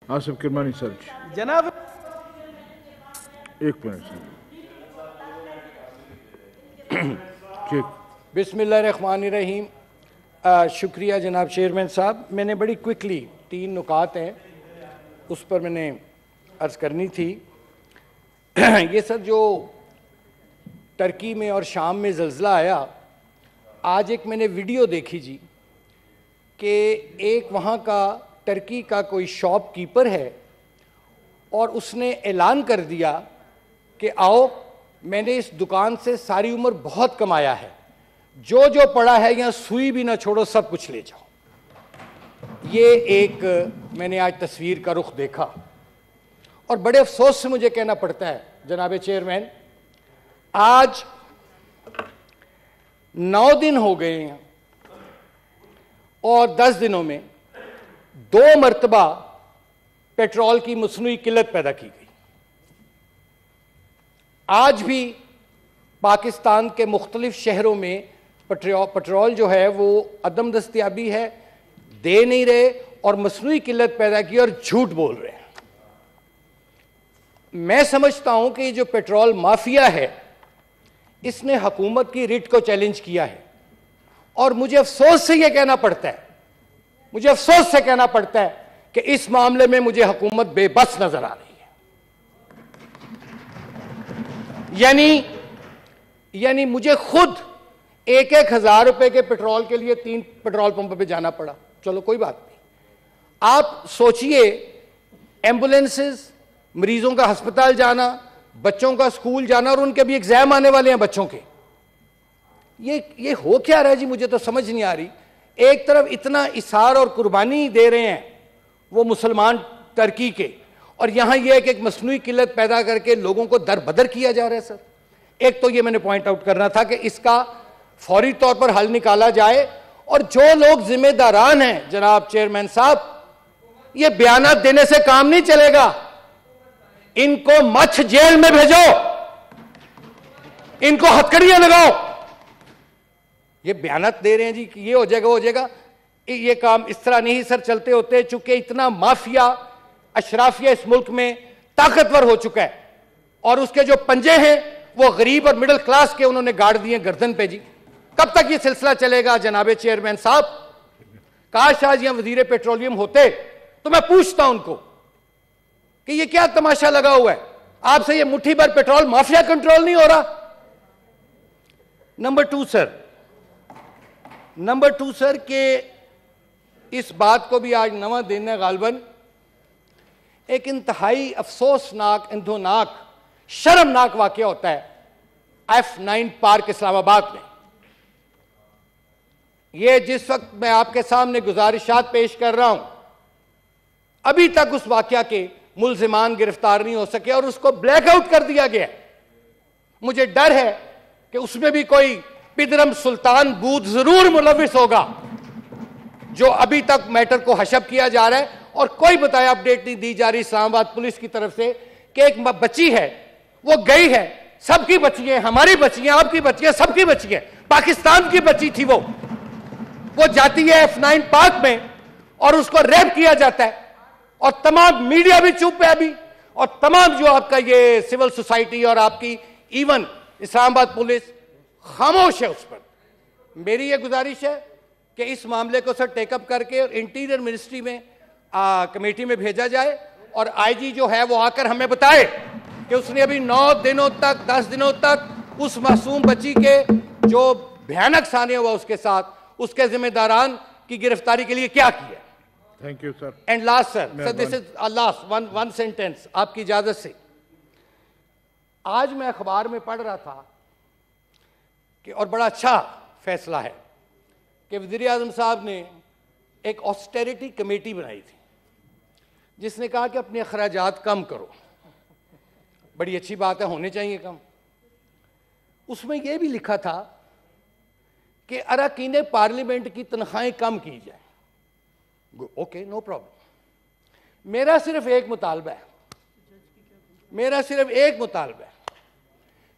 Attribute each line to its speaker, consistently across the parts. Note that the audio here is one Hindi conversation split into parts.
Speaker 1: आसिफ किरमानी सर
Speaker 2: जनाब,
Speaker 1: एक मिनट सर। ठीक।
Speaker 3: बिस्मिल्लाहिर्रहमानिर्रहीम। शुक्रिया जनाब चेयरमैन साहब। मैंने बड़ी क्विकली 3 नुकात हैं उस पर मैंने अर्ज़ करनी थी। ये सर जो टर्की में और शाम में ज़ल्ज़ला आया, आज एक मैंने वीडियो देखी जी कि एक वहाँ का टर्की का कोई शॉपकीपर है और उसने ऐलान कर दिया कि आओ, मैंने इस दुकान से सारी उम्र बहुत कमाया है, जो जो पड़ा है यहाँ सुई भी ना छोड़ो, सब कुछ ले जाओ। ये एक मैंने आज तस्वीर का रुख देखा और बड़े अफसोस से मुझे कहना पड़ता है जनाब चेयरमैन, आज 9 दिन हो गए हैं और 10 दिनों में 2 मरतबा पेट्रोल की मसनूई किल्लत पैदा की गई। आज भी पाकिस्तान के मुख्तलिफ शहरों में पेट्रोल जो है वो अदम दस्तयाबी है, दे नहीं रहे और मसनूई किल्लत पैदा की और झूठ बोल रहे हैं। मैं समझता हूं कि जो पेट्रोल माफिया है इसने हुकूमत की रिट को चैलेंज किया है और मुझे अफसोस से यह कहना पड़ता है, मुझे अफसोस से कहना पड़ता है कि इस मामले में मुझे हुकूमत बेबस नजर आ रही है। यानी मुझे खुद 1-1 हज़ार रुपए के पेट्रोल के लिए 3 पेट्रोल पंप पे जाना पड़ा। चलो कोई बात नहीं, आप सोचिए एम्बुलेंसेस, मरीजों का अस्पताल जाना, बच्चों का स्कूल जाना, और उनके भी एग्जाम आने वाले हैं बच्चों के। ये हो क्या रहा है जी, मुझे तो समझ नहीं आ रही। एक तरफ इतना इसार और कुर्बानी दे रहे हैं वो मुसलमान टर्की के, और यहां यह एक मसनूई किल्लत पैदा करके लोगों को दरबदर किया जा रहा है। सर, एक तो ये मैंने पॉइंट आउट करना था कि इसका फौरी तौर पर हल निकाला जाए, और जो लोग जिम्मेदारान हैं जनाब चेयरमैन साहब, ये बयानात देने से काम नहीं चलेगा। इनको मच्छ जेल में भेजो, इनको हथकड़ियां लगाओ। ये बयानात दे रहे हैं जी कि ये हो जाएगा, हो जाएगा, ये काम इस तरह नहीं सर चलते होते, चूंकि इतना माफिया अशराफिया इस मुल्क में ताकतवर हो चुका है और उसके जो पंजे हैं वो गरीब और मिडिल क्लास के उन्होंने गाड़ दिए गर्दन पे। जी कब तक ये सिलसिला चलेगा जनाबे चेयरमैन साहब? काश आज यहां वजीर पेट्रोलियम होते तो मैं पूछता उनको कि ये क्या तमाशा लगा हुआ है, आपसे ये मुट्ठी भर पेट्रोल माफिया कंट्रोल नहीं हो रहा। नंबर टू सर के इस बात को भी आज नवा दिन है गालबन, एक इंतहाई अफसोसनाक, इंधोनाक, शर्मनाक वाकया होता है F9 पार्क इस्लामाबाद में। यह जिस वक्त मैं आपके सामने गुजारिशात पेश कर रहा हूं, अभी तक उस वाकया के मुल्जिमान गिरफ्तार नहीं हो सके और उसको ब्लैकआउट कर दिया गया। मुझे डर है कि उसमें भी कोई पिदरम सुल्तान बूथ जरूर मुलविस होगा, जो अभी तक मैटर को हशब किया जा रहा है और कोई बताया अपडेट नहीं दी जा रही इस्लामाबाद पुलिस की तरफ से कि एक बच्ची है वो गई है। सबकी बच्ची है, हमारी बच्ची है, आपकी बच्ची है, सबकी बच्ची है, पाकिस्तान की बच्ची थी। वो जाती है F9 पार्क में और उसको रेप किया जाता है और तमाम मीडिया भी चुप है अभी, और तमाम जो आपका ये सिविल सोसाइटी और आपकी इवन इस्लामाबाद पुलिस खामोश है उस पर। मेरी ये गुजारिश है कि इस मामले को सर टेकअप करके और इंटीरियर मिनिस्ट्री में कमेटी में भेजा जाए और आईजी जो है वो आकर हमें बताए कि उसने अभी 9 दिनों तक, 10 दिनों तक उस मासूम बच्ची के जो भयानक साने हुआ उसके साथ, उसके जिम्मेदारान की गिरफ्तारी के लिए क्या किया।
Speaker 1: Thank you sir.
Speaker 3: And last sir, this is last one sentence आपकी इजाजत से। आज मैं अखबार में पढ़ रहा था कि, और बड़ा अच्छा फैसला है कि वज़ीर आज़म साहब ने एक ऑस्टेरिटी कमेटी बनाई थी जिसने कहा कि अपने अखराजात कम करो। बड़ी अच्छी बात है, होने चाहिए कम। उसमें यह भी लिखा था कि अरकान पार्लियामेंट की तनख्वाहें कम की जाए। Okay, no problem. मेरा सिर्फ एक मुतालबा है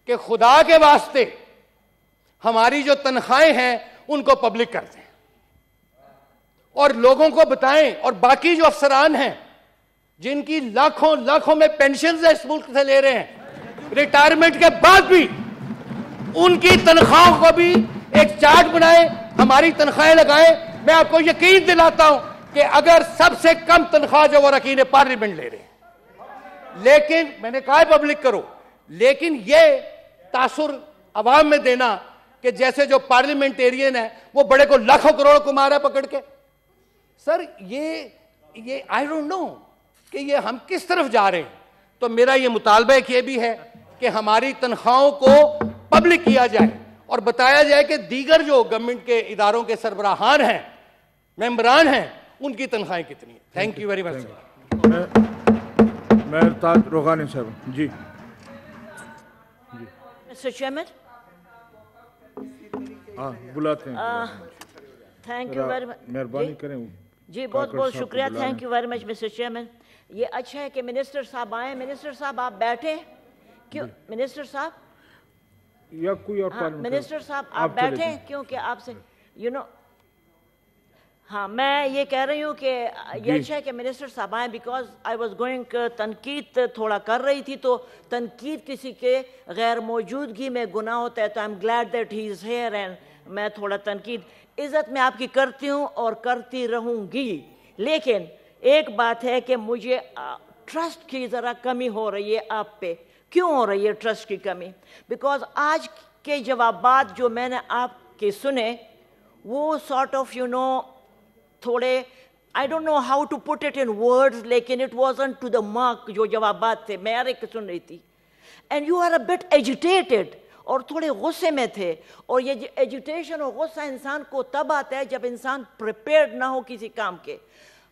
Speaker 3: कि खुदा के वास्ते हमारी जो तनख्वाहें हैं उनको पब्लिक कर दें और लोगों को बताएं, और बाकी जो अफसरान हैं जिनकी लाखों लाखों में पेंशन इस मुल्क से ले रहे हैं, रिटायरमेंट के बाद भी उनकी तनख्वाहों को भी एक चार्ट बनाए, हमारी तनख्वाहें लगाए। मैं आपको यकीन दिलाता हूं कि अगर सबसे कम तनख्वाह जो वो रकीन पार्लियामेंट ले रहे हैं, लेकिन मैंने कहा पब्लिक करो, लेकिन ये तासुर अवाम में देना कि जैसे जो पार्लियामेंटेरियन है वो बड़े को लाखों करोड़ को मारा पकड़ के, सर ये आई डोंट नो कि ये हम किस तरफ जा रहे हैं। तो मेरा ये मुतालबा एक ये भी है कि हमारी तनख्वाहों को पब्लिक किया जाए और बताया जाए कि दीगर जो गवर्नमेंट के इदारों के सरबराहान हैं, मेंबरान हैं, उनकी तनख्वाहें कितनी है। Thank you very much.
Speaker 1: Mehrtaj Rohani साहब जी।
Speaker 2: Mr. Chairman,
Speaker 1: हाँ बुलाते हैं।
Speaker 2: thank you very much.
Speaker 1: मेहरबानी करें।
Speaker 2: जी बहुत बहुत शुक्रिया। Thank you very much mister chairman. ये अच्छा है कि मिनिस्टर साहब आए। मिनिस्टर साहब आप बैठे क्यों? मिनिस्टर साहब
Speaker 1: या कोई और
Speaker 2: हाँ, मिनिस्टर साहब आप बैठे हैं क्योंकि आपसे हाँ मैं ये कह रही हूँ कि ये अच्छा है कि मिनिस्टर साहब आए, बिकॉज आई वॉज गोइंग तनकीद थोड़ा कर रही थी, तो तनकीद किसी के गैर मौजूदगी में गुनाह होता है, तो I am glad that he is here and मैं थोड़ा तनकीद इज़्ज़त में आपकी करती हूँ और करती रहूँगी। लेकिन एक बात है कि मुझे ट्रस्ट की ज़रा कमी हो रही है आप पे। क्यों हो रही है ट्रस्ट की कमी? बिकॉज आज के जवाबात जो मैंने आपके सुने वो सॉर्ट ऑफ थोड़े I don't know how to put it in words, लेकिन it wasn't to the mark जो जवाबात थे। मैं यार एक सुन रही थी and you are a bit agitated और थोड़े गुस्से में थे, और ये एजिटेशन और गुस्सा इंसान को तब आता है जब इंसान प्रिपेयर्ड ना हो किसी काम के।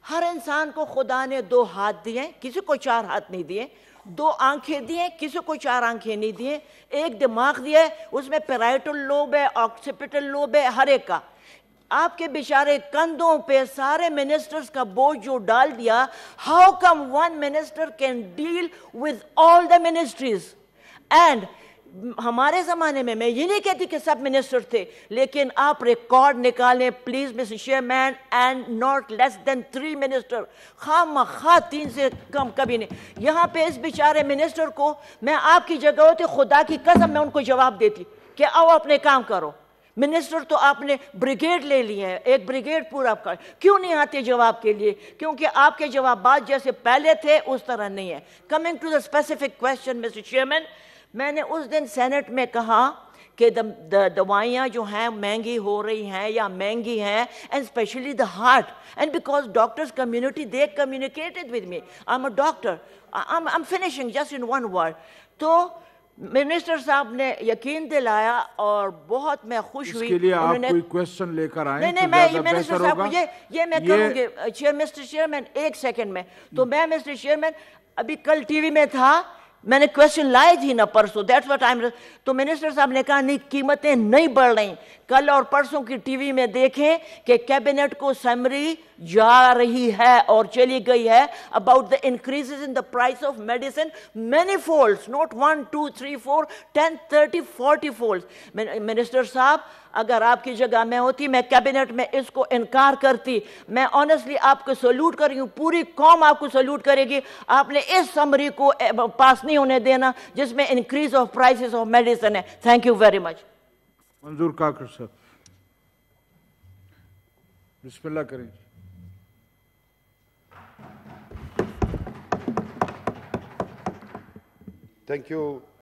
Speaker 2: हर इंसान को खुदा ने 2 हाथ दिए, किसी को 4 हाथ नहीं दिए, 2 आंखें दिए, किसी को 4 आंखें नहीं दिए, एक दिमाग दिया है, उसमें पैराइटल लोब है, ऑक्सीपिटल लोब है, हर एक का। आपके बेचारे कंधों पे सारे मिनिस्टर्स का बोझ जो डाल दिया। How come one minister can deal with all the ministries? And हमारे ज़माने में, मैं ये नहीं कहती कि सब मिनिस्टर थे, लेकिन आप रिकॉर्ड निकालें please Mister Chairman, and not less than 3 minister, खामखा 3 से कम कभी नहीं। यहाँ पे इस बेचारे मिनिस्टर को मैं आपकी जगह होती, खुदा की कसम मैं उनको जवाब देती कि आओ अपने काम करो। मिनिस्टर तो आपने ब्रिगेड ले लिए हैं, एक ब्रिगेड पूरा कर, क्यों नहीं आते जवाब के लिए? क्योंकि आपके जवाब जैसे पहले थे उस तरह नहीं है। Coming to the specific question mister chairman, मैंने उस दिन सेनेट में कहा कि दवाइयाँ जो हैं महंगी हो रही हैं या महंगी हैं, and specially the heart, and because doctors community they communicated with me, I am a doctor, I am finishing just in 1 word. तो मिनिस्टर साहब ने यकीन दिलाया और बहुत मैं खुश हुई।
Speaker 1: इसके लिए आप कोई क्वेश्चन लेकर आए?
Speaker 2: नहीं, मैं मिनिस्टर साहब को ये मैं करूंगी। मिस्टर चेयरमैन एक सेकंड में, तो मैं मिस्टर चेयरमैन अभी कल टीवी में था, मैंने क्वेश्चन लाए थी ना परसों, दैट्स व्हाट आई एम। तो मिनिस्टर साहब ने कहा नहीं, कीमतें नहीं बढ़ रही। कल और परसों की टीवी में देखें कि कैबिनेट को समरी जा रही है और चली गई है about the increases in the price of medicine, many folds, not 1 2 3 4 10 30 40 folds. Minister साहब अगर आपकी जगह मैं होती, मैं कैबिनेट में इसको इनकार करती। मैं ऑनेस्टली आपको सैल्यूट कर रही हूँ, पूरी कौम आपको सैल्यूट करेगी। आपने इस समरी को पास नहीं होने देना जिसमें increase of prices of medicine है। Thank you very much.
Speaker 1: Manzoor Kakar साहब बिस्मिल्लाह करें।
Speaker 4: Thank you,